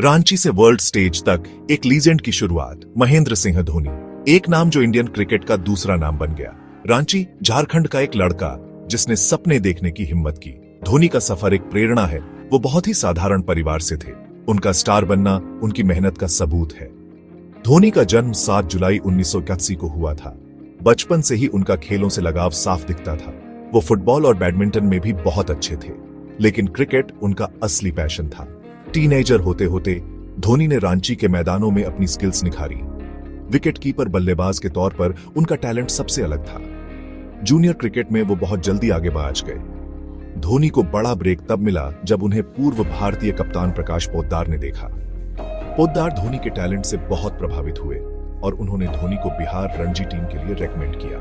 रांची से world stage तक एक लीजेंड की शुरुआत। महेंद्र सिंह धोनी, एक नाम जो इंडियन क्रिकेट का दूसरा नाम बन गया। रांची झारखंड का एक लड़का जिसने सपने देखने की हिम्मत की। धोनी का सफर एक प्रेरणा है। वो बहुत ही साधारण परिवार से थे। उनका स्टार बनना उनकी मेहनत का सबूत है। धोनी का जन्म 7 जुलाई 1981 को हुआ था। बचपन से ही उनका खेलों से लगाव साफ दिखता था। वो फुटबॉल और बैडमिंटन में भी बहुत अच्छे थे, लेकिन क्रिकेट उनका असली पैशन था। टीनेजर होते होते धोनी ने रांची के मैदानों में अपनी स्किल्स निखारी। विकेटकीपर बल्लेबाज के तौर पर उनका टैलेंट सबसे अलग था। जूनियर क्रिकेट में वो बहुत जल्दी आगे बढ़ गए। धोनी को बड़ा ब्रेक तब मिला जब उन्हें पूर्व भारतीय कप्तान प्रकाश पोद्दार ने देखा। पोद्दार धोनी के टैलेंट से बहुत प्रभावित हुए और उन्होंने धोनी को बिहार रणजी टीम के लिए रेकमेंड किया।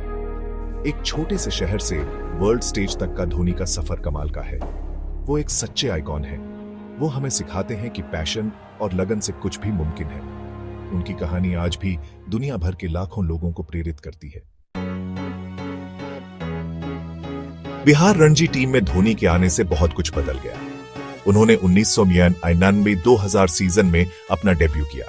एक छोटे से शहर से वर्ल्ड स्टेज तक का धोनी का सफर कमाल का है। वो एक सच्चे आइकॉन हैं। वो हमें सिखाते हैं कि पैशन और लगन से कुछ भी मुमकिन है। उनकी कहानी आज भी दुनिया भर के लाखों लोगों को प्रेरित करती है। बिहार रणजी टीम में धोनी के आने से बहुत कुछ बदल गया। उन्होंने 1999-2000 सीजन में अपना डेब्यू किया।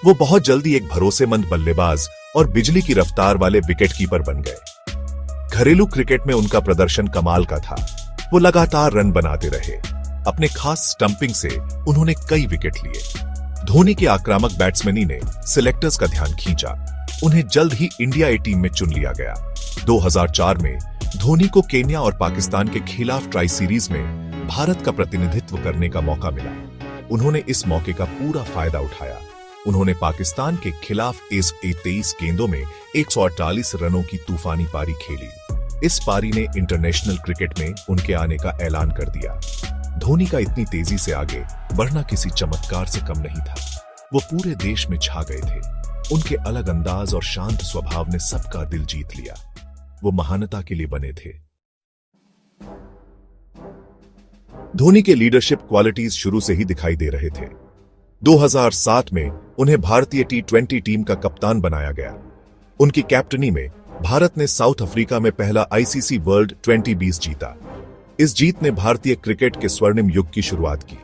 वो बहुत जल्दी एक भरोसेमंद बल्लेबाज और बिजली की रफ्तार वाले विकेटकीपर बन गए। घरेलू क्रिकेट में उनका प्रदर्शन कमाल का था। वो लगातार रन बनाते रहे। अपने खास स्टंपिंग से उन्होंने कई विकेट लिए। धोनी के आक्रामक बैट्समैनी ने सिलेक्टर्स का ध्यान खींचा। उन्हें जल्द ही इंडिया ए टीम में चुन लिया गया। 2004 में धोनी को केन्या और पाकिस्तान के खिलाफ ट्राई सीरीज में भारत का प्रतिनिधित्व करने का मौका मिला। उन्होंने इस मौके का पूरा फायदा उठाया। उन्होंने पाकिस्तान के खिलाफ 23 गेंदों में 148 रनों की तूफानी पारी खेली। इस पारी ने इंटरनेशनल क्रिकेट में उनके आने का ऐलान कर दिया। धोनी का इतनी तेजी से आगे बढ़ना किसी चमत्कार से कम नहीं था। वो पूरे देश में छा गए थे। उनके अलग अंदाज और शांत स्वभाव ने सबका दिल जीत लिया। वो महानता के लिए बने थे। धोनी के लीडरशिप क्वालिटीज शुरू से ही दिखाई दे रहे थे। 2007 में उन्हें भारतीय T20 टीम का कप्तान बनाया गया। उनकी कैप्टनी में भारत ने साउथ अफ्रीका में पहला ICC वर्ल्ड 2020 जीता। इस जीत ने भारतीय क्रिकेट के स्वर्णिम युग की शुरुआत की।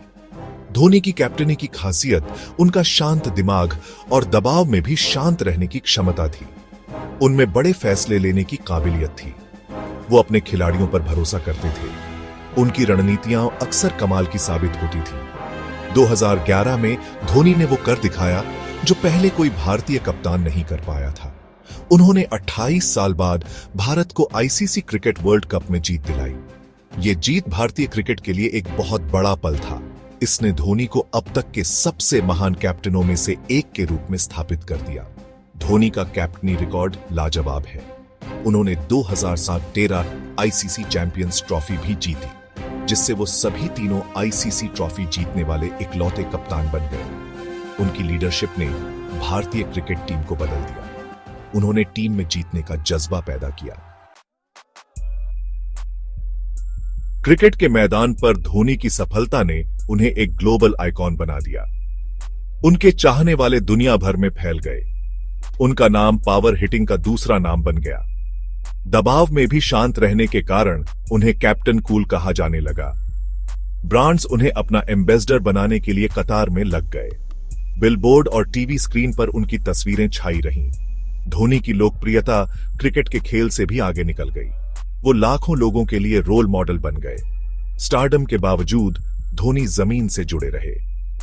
धोनी की कैप्टनी की खासियत उनका शांत दिमाग और दबाव में भी शांत रहने की क्षमता थी। उनमें बड़े फैसले लेने की काबिलियत थी। वो अपने खिलाड़ियों पर भरोसा करते थे। उनकी रणनीतियां अक्सर कमाल की साबित होती थी। 2011 में धोनी ने वो कर दिखाया जो पहले कोई भारतीय कप्तान नहीं कर पाया था। उन्होंने 28 साल बाद भारत को ICC क्रिकेट वर्ल्ड कप में जीत दिलाई। ये जीत भारतीय क्रिकेट के लिए एक बहुत बड़ा पल था। इसने धोनी को अब तक के सबसे महान कैप्टनों में से एक के रूप में स्थापित कर दिया। धोनी का कैप्टनी रिकॉर्ड लाजवाब है। उन्होंने 2007-13 ICC चैंपियंस ट्रॉफी भी जीती, जिससे वो सभी तीनों ICC ट्रॉफी जीतने वाले इकलौते कप्तान बन गए। उनकी लीडरशिप ने भारतीय क्रिकेट टीम को बदल दिया। उन्होंने टीम में जीतने का जज्बा पैदा किया। क्रिकेट के मैदान पर धोनी की सफलता ने उन्हें एक ग्लोबल आइकॉन बना दिया। उनके चाहने वाले दुनिया भर में फैल गए। उनका नाम पावर हिटिंग का दूसरा नाम बन गया। दबाव में भी शांत रहने के कारण उन्हें कैप्टन कूल कहा जाने लगा। ब्रांड्स उन्हें अपना एम्बेसडर बनाने के लिए कतार में लग गए। बिलबोर्ड और टीवी स्क्रीन पर उनकी तस्वीरें छाई रहीं। धोनी की लोकप्रियता क्रिकेट के खेल से भी आगे निकल गई। वो लाखों लोगों के लिए रोल मॉडल बन गए। स्टारडम के बावजूद धोनी जमीन से जुड़े रहे।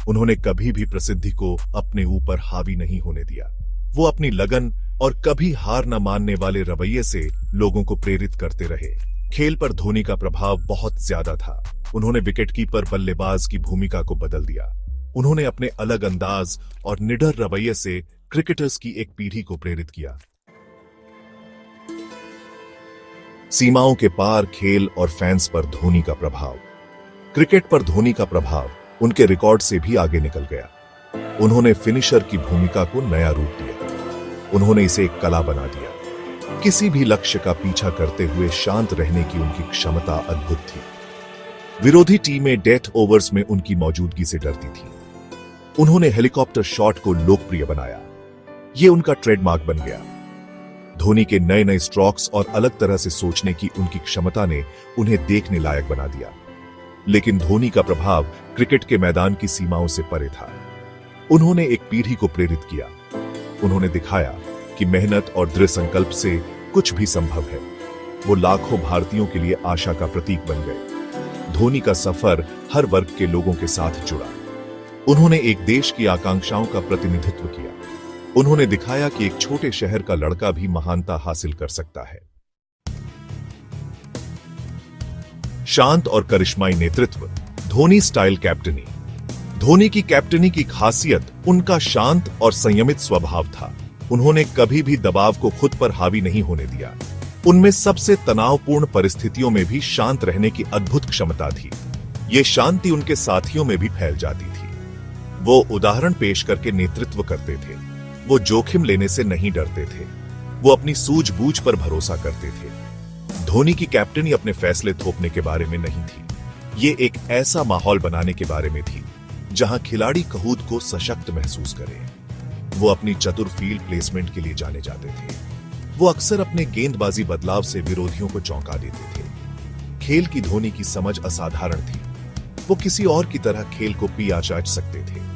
उन्होंने कभी भी प्रसिद्धि को अपने ऊपर हावी नहीं होने दिया। वो अपनी लगन और कभी हार न मानने वाले रवैये से लोगों को प्रेरित करते रहे। खेल पर धोनी का प्रभाव बहुत ज्यादा था। उन्होंने विकेटकीपर बल्लेबाज की भूमिका को बदल दिया। उन्होंने अपने अलग अंदाज और निडर रवैये से क्रिकेटर्स की एक पीढ़ी को प्रेरित किया। सीमाओं के पार खेल और फैंस पर धोनी का प्रभाव। क्रिकेट पर धोनी का प्रभाव उनके रिकॉर्ड से भी आगे निकल गया। उन्होंने फिनिशर की भूमिका को नया रूप दिया। उन्होंने इसे एक कला बना दिया। किसी भी लक्ष्य का पीछा करते हुए शांत रहने की उनकी क्षमता अद्भुत थी। विरोधी टीमें डेथ ओवर्स में उनकी मौजूदगी से डरती थी। उन्होंने हेलीकॉप्टर शॉट को लोकप्रिय बनाया। यह उनका ट्रेडमार्क बन गया। धोनी के नए नए स्ट्रोक्स और अलग तरह से सोचने की उनकी क्षमता ने उन्हें देखने लायक बना दिया। लेकिन धोनी का प्रभाव क्रिकेट के मैदान की सीमाओं से परे था। उन्होंने एक पीढ़ी को प्रेरित किया। उन्होंने दिखाया कि मेहनत और दृढ़ संकल्प से कुछ भी संभव है। वो लाखों भारतीयों के लिए आशा का प्रतीक बन गए। धोनी का सफर हर वर्ग के लोगों के साथ जुड़ा। उन्होंने एक देश की आकांक्षाओं का प्रतिनिधित्व किया। उन्होंने दिखाया कि एक छोटे शहर का लड़का भी महानता हासिल कर सकता है। शांत और करिश्माई नेतृत्व, धोनी स्टाइल कैप्टनी। धोनी की कैप्टनी की खासियत उनका शांत और संयमित स्वभाव था। उन्होंने कभी भी दबाव को खुद पर हावी नहीं होने दिया। उनमें सबसे तनावपूर्ण परिस्थितियों में भी शांत रहने की अद्भुत क्षमता थी। ये शांति उनके साथियों में भी फैल जाती थी। वो उदाहरण पेश करके नेतृत्व करते थे। वो जोखिम लेने से नहीं डरते थे। वो अपनी सूझबूझ पर भरोसा करते थे। धोनी की कैप्टनी अपने फैसले थोपने के बारे में नहीं थी। ये एक ऐसा माहौल बनाने के बारे में थी जहां खिलाड़ी खुद को सशक्त महसूस करें। वो अपनी चतुर फील्ड प्लेसमेंट के लिए जाने जाते थे। वो अक्सर अपने गेंदबाजी बदलाव से विरोधियों को चौंका देते थे। खेल की धोनी की समझ असाधारण थी। वो किसी और की तरह खेल को भी आचार सकते थे।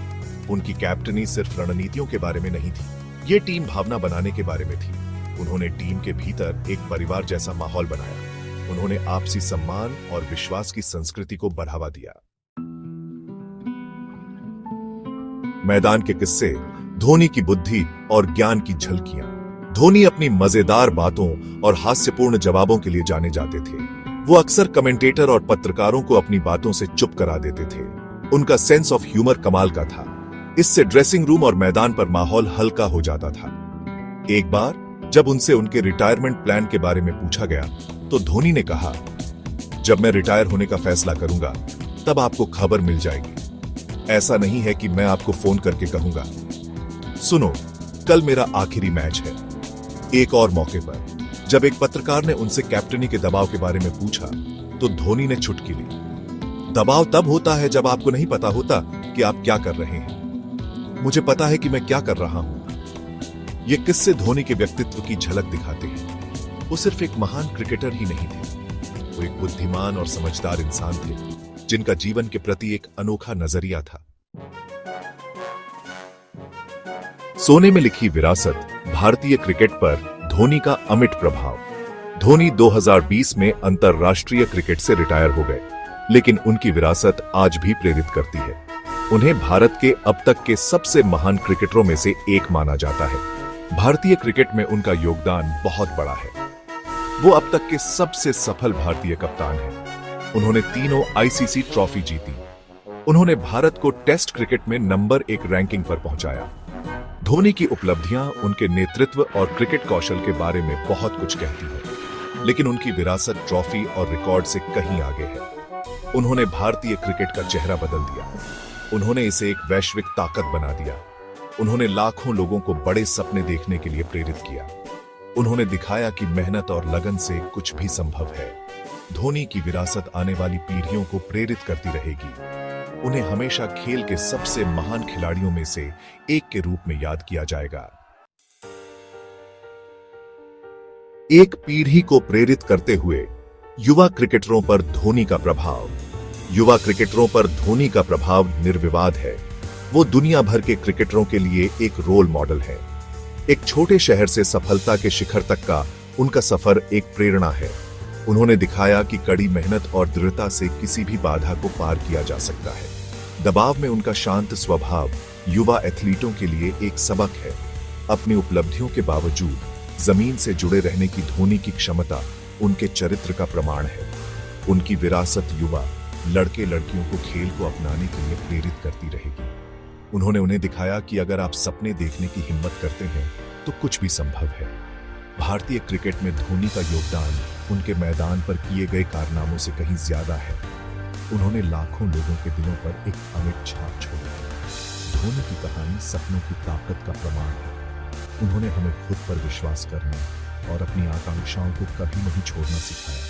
उनकी कैप्टनी सिर्फ रणनीतियों के बारे में नहीं थी, ये टीम भावना बनाने के बारे में थी। उन्होंने टीम के भीतर एक परिवार जैसा माहौल बनाया। उन्होंने आपसी सम्मान और विश्वास की संस्कृति को बढ़ावा दिया। मैदान के किस्से, धोनी की बुद्धि और ज्ञान की झलकियां। धोनी अपनी मजेदार बातों और हास्यपूर्ण जवाबों के लिए जाने जाते थे। वो अक्सर कमेंटेटर और पत्रकारों को अपनी बातों से चुप करा देते थे। उनका सेंस ऑफ ह्यूमर कमाल का था। इससे ड्रेसिंग रूम और मैदान पर माहौल हल्का हो जाता था। एक बार जब उनसे उनके रिटायरमेंट प्लान के बारे में पूछा गया तो धोनी ने कहा, जब मैं रिटायर होने का फैसला करूंगा तब आपको खबर मिल जाएगी। ऐसा नहीं है कि मैं आपको फोन करके कहूंगा, सुनो कल मेरा आखिरी मैच है। एक और मौके पर जब एक पत्रकार ने उनसे कैप्टनी के दबाव के बारे में पूछा तो धोनी ने चुटकी ली। दबाव तब होता है जब आपको नहीं पता होता कि आप क्या कर रहे हैं। मुझे पता है कि मैं क्या कर रहा हूं। ये किस्से धोनी के व्यक्तित्व की झलक दिखाते हैं। वो सिर्फ एक महान क्रिकेटर ही नहीं थे, वो एक बुद्धिमान और समझदार इंसान थे जिनका जीवन के प्रति एक अनोखा नजरिया था। सोने में लिखी विरासत, भारतीय क्रिकेट पर धोनी का अमिट प्रभाव। धोनी 2020 में अंतरराष्ट्रीय क्रिकेट से रिटायर हो गए, लेकिन उनकी विरासत आज भी प्रेरित करती है। उन्हें भारत के अब तक के सबसे महान क्रिकेटरों में से एक माना जाता है। भारतीय क्रिकेट में उनका योगदान बहुत बड़ा है। वो अब तक के सबसे सफल भारतीय कप्तान हैं। उन्होंने तीनों आईसीसी ट्रॉफी जीती। उन्होंने भारत को टेस्ट क्रिकेट में नंबर 1 रैंकिंग पर पहुंचाया। धोनी की उपलब्धियां उनके नेतृत्व और क्रिकेट कौशल के बारे में बहुत कुछ कहती हैं, लेकिन उनकी विरासत ट्रॉफी और रिकॉर्ड से कहीं आगे है। उन्होंने भारतीय क्रिकेट का चेहरा बदल दिया। उन्होंने इसे एक वैश्विक ताकत बना दिया। उन्होंने लाखों लोगों को बड़े सपने देखने के लिए प्रेरित किया। उन्होंने दिखाया कि मेहनत और लगन से कुछ भी संभव है। धोनी की विरासत आने वाली पीढ़ियों को प्रेरित करती रहेगी। उन्हें हमेशा खेल के सबसे महान खिलाड़ियों में से एक के रूप में याद किया जाएगा। एक पीढ़ी को प्रेरित करते हुए युवा क्रिकेटरों पर धोनी का प्रभाव। युवा क्रिकेटरों पर धोनी का प्रभाव निर्विवाद है। वो दुनिया भर के क्रिकेटरों के लिए एक रोल मॉडल है। एक छोटे शहर से सफलता के शिखर तक का उनका सफर एक प्रेरणा है। उन्होंने दिखाया कि कड़ी मेहनत और दृढ़ता से किसी भी बाधा को पार किया जा सकता है। दबाव में उनका शांत स्वभाव युवा एथलीटों के लिए एक सबक है। अपनी उपलब्धियों के बावजूद जमीन से जुड़े रहने की धोनी की क्षमता उनके चरित्र का प्रमाण है। उनकी विरासत युवा लड़के लड़कियों को खेल को अपनाने के लिए प्रेरित करती रहेगी। उन्होंने उन्हें दिखाया कि अगर आप सपने देखने की हिम्मत करते हैं तो कुछ भी संभव है। भारतीय क्रिकेट में धोनी का योगदान उनके मैदान पर किए गए कारनामों से कहीं ज्यादा है। उन्होंने लाखों लोगों के दिलों पर एक अमिट छाप छोड़ी है। धोनी की कहानी सपनों की ताकत का प्रमाण है। उन्होंने हमें खुद पर विश्वास करना और अपनी आकांक्षाओं को कभी नहीं छोड़ना सिखाया।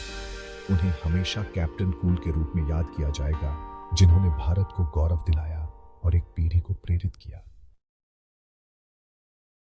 उन्हें हमेशा कैप्टन कूल के रूप में याद किया जाएगा, जिन्होंने भारत को गौरव दिलाया और एक पीढ़ी को प्रेरित किया।